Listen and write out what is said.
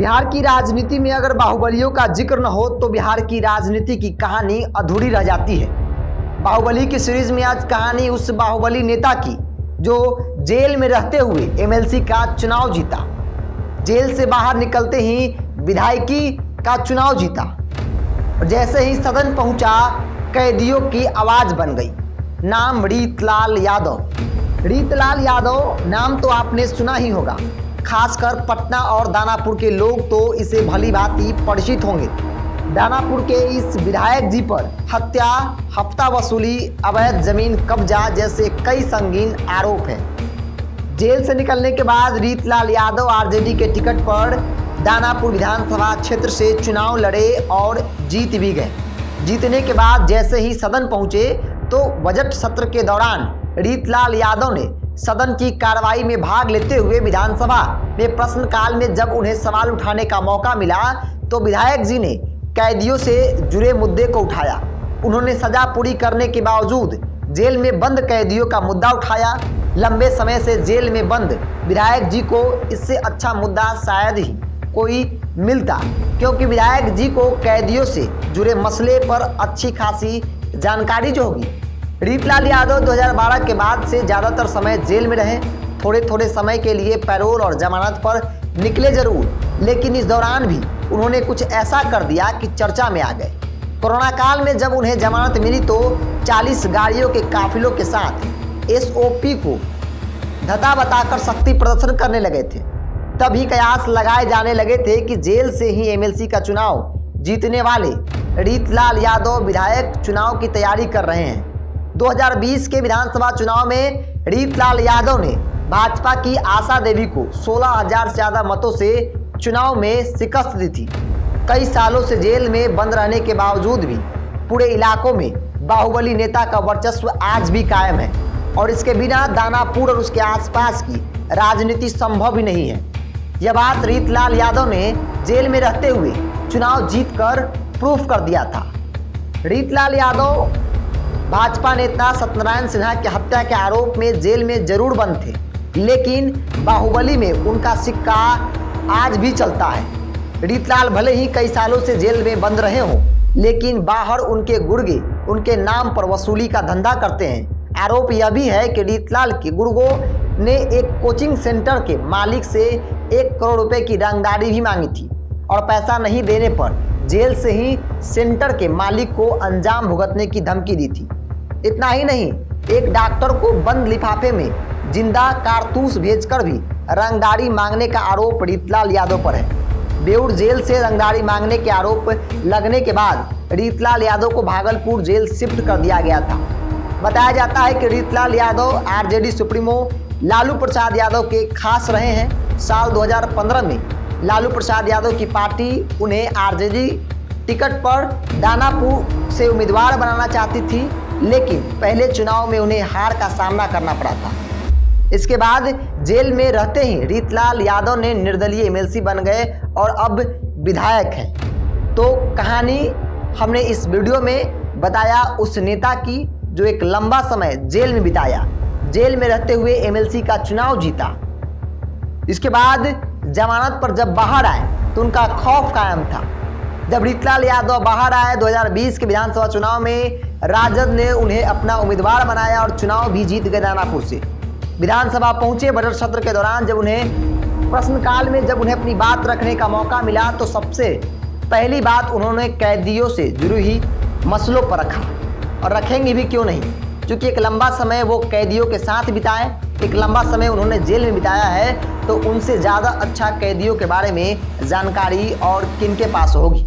बिहार की राजनीति में अगर बाहुबलियों का जिक्र न हो तो बिहार की राजनीति की कहानी अधूरी रह जाती है। बाहुबली की सीरीज में आज कहानी उस बाहुबली नेता की जो जेल में रहते हुए एमएलसी का चुनाव जीता, जेल से बाहर निकलते ही विधायकी का चुनाव जीता और जैसे ही सदन पहुंचा कैदियों की आवाज बन गई। नाम रीतलाल यादव। रीतलाल यादव नाम तो आपने सुना ही होगा, खासकर पटना और दानापुर के लोग तो इसे भली भांति परिचित होंगे। दानापुर के इस विधायक जी पर हत्या, हफ्ता वसूली, अवैध जमीन कब्जा जैसे कई संगीन आरोप हैं। जेल से निकलने के बाद रीतलाल यादव आरजेडी के टिकट पर दानापुर विधानसभा क्षेत्र से चुनाव लड़े और जीत भी गए। जीतने के बाद जैसे ही सदन पहुंचे तो बजट सत्र के दौरान रीतलाल यादव ने सदन की कार्रवाई में भाग लेते हुए विधानसभा में प्रश्नकाल में जब उन्हें सवाल उठाने का मौका मिला तो विधायक जी ने कैदियों से जुड़े मुद्दे को उठाया। उन्होंने सजा पूरी करने के बावजूद जेल में बंद कैदियों का मुद्दा उठाया। लंबे समय से जेल में बंद विधायक जी को इससे अच्छा मुद्दा शायद ही कोई मिलता, क्योंकि विधायक जी को कैदियों से जुड़े मसले पर अच्छी खासी जानकारी जो होगी। रीतलाल यादव 2012 के बाद से ज़्यादातर समय जेल में रहे। थोड़े समय के लिए पैरोल और जमानत पर निकले जरूर, लेकिन इस दौरान भी उन्होंने कुछ ऐसा कर दिया कि चर्चा में आ गए। कोरोना काल में जब उन्हें जमानत मिली तो 40 गाड़ियों के काफिलों के साथ एसओपी को धता बताकर शक्ति प्रदर्शन करने लगे थे। तभी कयास लगाए जाने लगे थे कि जेल से ही एमएलसी का चुनाव जीतने वाले रीतलाल यादव विधायक चुनाव की तैयारी कर रहे हैं। 2020 के विधानसभा चुनाव में रीतलाल यादव ने भाजपा की आशा देवी को 16,000 से ज़्यादा मतों से चुनाव में शिकस्त दी थी। कई सालों से जेल में बंद रहने के बावजूद भी पूरे इलाकों में बाहुबली नेता का वर्चस्व आज भी कायम है और इसके बिना दानापुर और उसके आसपास की राजनीति संभव ही नहीं है। यह बात रीतलाल यादव ने जेल में रहते हुए चुनाव जीतकर प्रूफ कर दिया था। रीतलाल यादव भाजपा नेता सत्यनारायण सिन्हा की हत्या के आरोप में जेल में जरूर बंद थे, लेकिन बाहुबली में उनका सिक्का आज भी चलता है। रीतलाल भले ही कई सालों से जेल में बंद रहे हों, लेकिन बाहर उनके गुर्गे उनके नाम पर वसूली का धंधा करते हैं। आरोप यह भी है कि रीतलाल के गुर्गों ने एक कोचिंग सेंटर के मालिक से 1 करोड़ रुपए की रंगदारी भी मांगी थी और पैसा नहीं देने पर जेल से ही सेंटर के मालिक को अंजाम भुगतने की धमकी दी थी। इतना ही नहीं, एक डॉक्टर को बंद लिफाफे में जिंदा कारतूस भेजकर भी रंगदारी मांगने का आरोप रीतलाल यादव पर है। बेऊर जेल से रंगदारी मांगने के आरोप लगने के बाद रीतलाल यादव को भागलपुर जेल शिफ्ट कर दिया गया था। बताया जाता है कि रीतलाल यादव आरजेडी सुप्रीमो लालू प्रसाद यादव के खास रहे हैं। साल 2015 में लालू प्रसाद यादव की पार्टी उन्हें आरजेडी टिकट पर दानापुर से उम्मीदवार बनाना चाहती थी, लेकिन पहले चुनाव में उन्हें हार का सामना करना पड़ा था। इसके बाद जेल में रहते ही रीतलाल यादव ने निर्दलीय एमएलसी बन गए और अब विधायक हैं। तो कहानी हमने इस वीडियो में बताया उस नेता की जो एक लंबा समय जेल में बिताया, जेल में रहते हुए एमएलसी का चुनाव जीता। इसके बाद जमानत पर जब बाहर आए तो उनका खौफ कायम था। जब रीतलाल यादव बाहर आए 2020 के विधानसभा चुनाव में राजद ने उन्हें अपना उम्मीदवार बनाया और चुनाव भी जीत गए दानापुर से। विधानसभा पहुंचे बजट सत्र के दौरान जब उन्हें प्रश्नकाल में जब उन्हें अपनी बात रखने का मौका मिला तो सबसे पहली बात उन्होंने कैदियों से जुड़ी ही मसलों पर रखा और रखेंगे भी क्यों नहीं, क्योंकि एक लंबा समय वो कैदियों के साथ बिताए, एक लंबा समय उन्होंने जेल में बिताया है, तो उनसे ज़्यादा अच्छा कैदियों के बारे में जानकारी और किनके पास होगी।